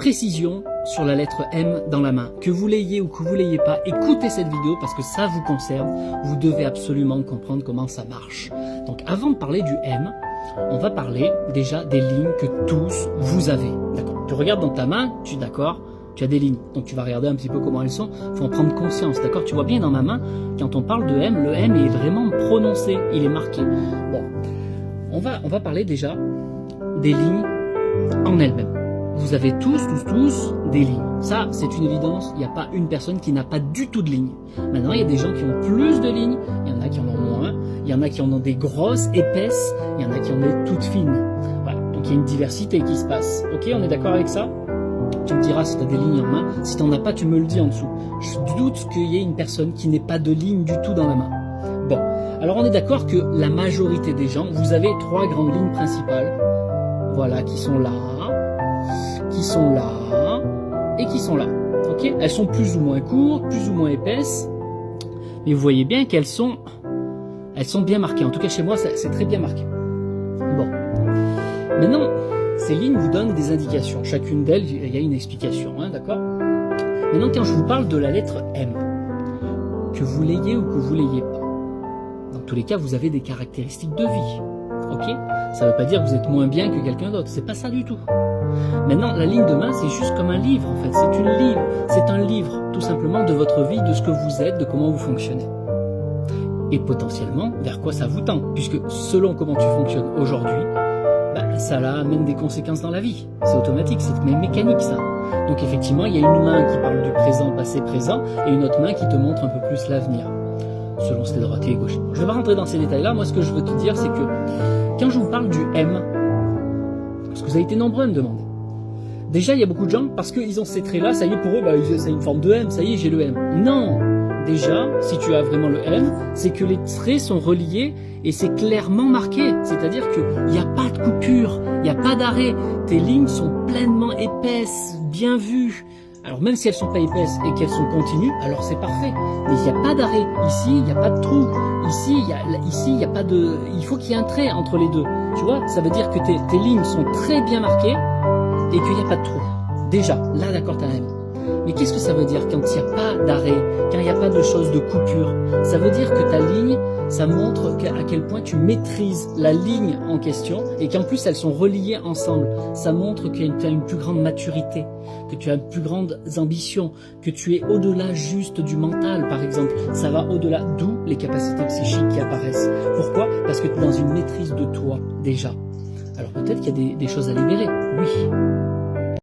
précision sur la lettre M dans la main. Que vous l'ayez ou que vous l'ayez pas, écoutez cette vidéo parce que ça vous concerne. Vous devez absolument comprendre comment ça marche. Donc avant de parler du M, on va parler déjà des lignes que tous vous avez. D'accord. Tu regardes dans ta main, tu es d'accord, tu as des lignes. Donc tu vas regarder un petit peu comment elles sont. Il faut en prendre conscience. D'accord. Tu vois bien dans ma main, quand on parle de M, le M est vraiment prononcé. Il est marqué. Bon. On va parler déjà des lignes en elles-mêmes. Vous avez tous des lignes. Ça, c'est une évidence. Il n'y a pas une personne qui n'a pas du tout de lignes. Maintenant, il y a des gens qui ont plus de lignes. Il y en a qui en ont moins. Il y en a qui en ont des grosses, épaisses. Il y en a qui en ont des toutes fines. Voilà. Donc, il y a une diversité qui se passe. Ok, on est d'accord avec ça? Tu me diras si tu as des lignes en main. Si tu n'en as pas, tu me le dis en dessous. Je doute qu'il y ait une personne qui n'ait pas de lignes du tout dans la main. Bon. Alors, on est d'accord que la majorité des gens, vous avez 3 grandes lignes principales. Voilà, qui sont là, et qui sont là. Ok, elles sont plus ou moins courtes, plus ou moins épaisses, mais vous voyez bien qu'elles sont bien marquées. En tout cas, chez moi, c'est très bien marqué. Bon, maintenant, ces lignes vous donnent des indications. Chacune d'elles, il y a une explication, hein, d'accord? Maintenant, quand je vous parle de la lettre M, que vous l'ayez ou que vous l'ayez pas, dans tous les cas, vous avez des caractéristiques de vie. Ok, ça ne veut pas dire que vous êtes moins bien que quelqu'un d'autre, c'est pas ça du tout. Maintenant, la ligne de main, c'est juste comme un livre en fait, c'est un livre tout simplement de votre vie, de ce que vous êtes, de comment vous fonctionnez. Et potentiellement, vers quoi ça vous tend, puisque selon comment tu fonctionnes aujourd'hui, ça amène des conséquences dans la vie. C'est automatique, c'est même mécanique ça. Donc effectivement, il y a une main qui parle du présent, passé, présent, et une autre main qui te montre un peu plus l'avenir, selon si t'es droitier et gaucher. Je ne vais pas rentrer dans ces détails-là. Moi, ce que je veux te dire, c'est que quand je vous parle du M, parce que vous avez été nombreux à me demander, déjà, il y a beaucoup de gens, parce qu'ils ont ces traits-là, ça y est, pour eux, c'est une forme de M, ça y est, j'ai le M. Non. Déjà, si tu as vraiment le M, c'est que les traits sont reliés et c'est clairement marqué. C'est-à-dire qu'il n'y a pas de coupure, il n'y a pas d'arrêt. Tes lignes sont pleinement épaisses, bien vues. Alors même si elles sont pas épaisses et qu'elles sont continues, alors c'est parfait. Mais il n'y a pas d'arrêt. Ici, il n'y a pas de trou. Ici, il y a pas de. Il faut qu'il y ait un trait entre les deux. Tu vois, ça veut dire que tes lignes sont très bien marquées et qu'il n'y a pas de trou. Déjà, là d'accord, t'as un M. Mais qu'est-ce que ça veut dire quand il n'y a pas d'arrêt, quand il n'y a pas de chose de coupure? Ça veut dire que ta ligne, ça montre à quel point tu maîtrises la ligne en question et qu'en plus elles sont reliées ensemble. Ça montre que tu as une plus grande maturité, que tu as une plus grande ambition, que tu es au-delà juste du mental par exemple. Ça va au-delà, d'où les capacités psychiques qui apparaissent. Pourquoi? Parce que tu es dans une maîtrise de toi déjà. Alors peut-être qu'il y a des choses à libérer, oui.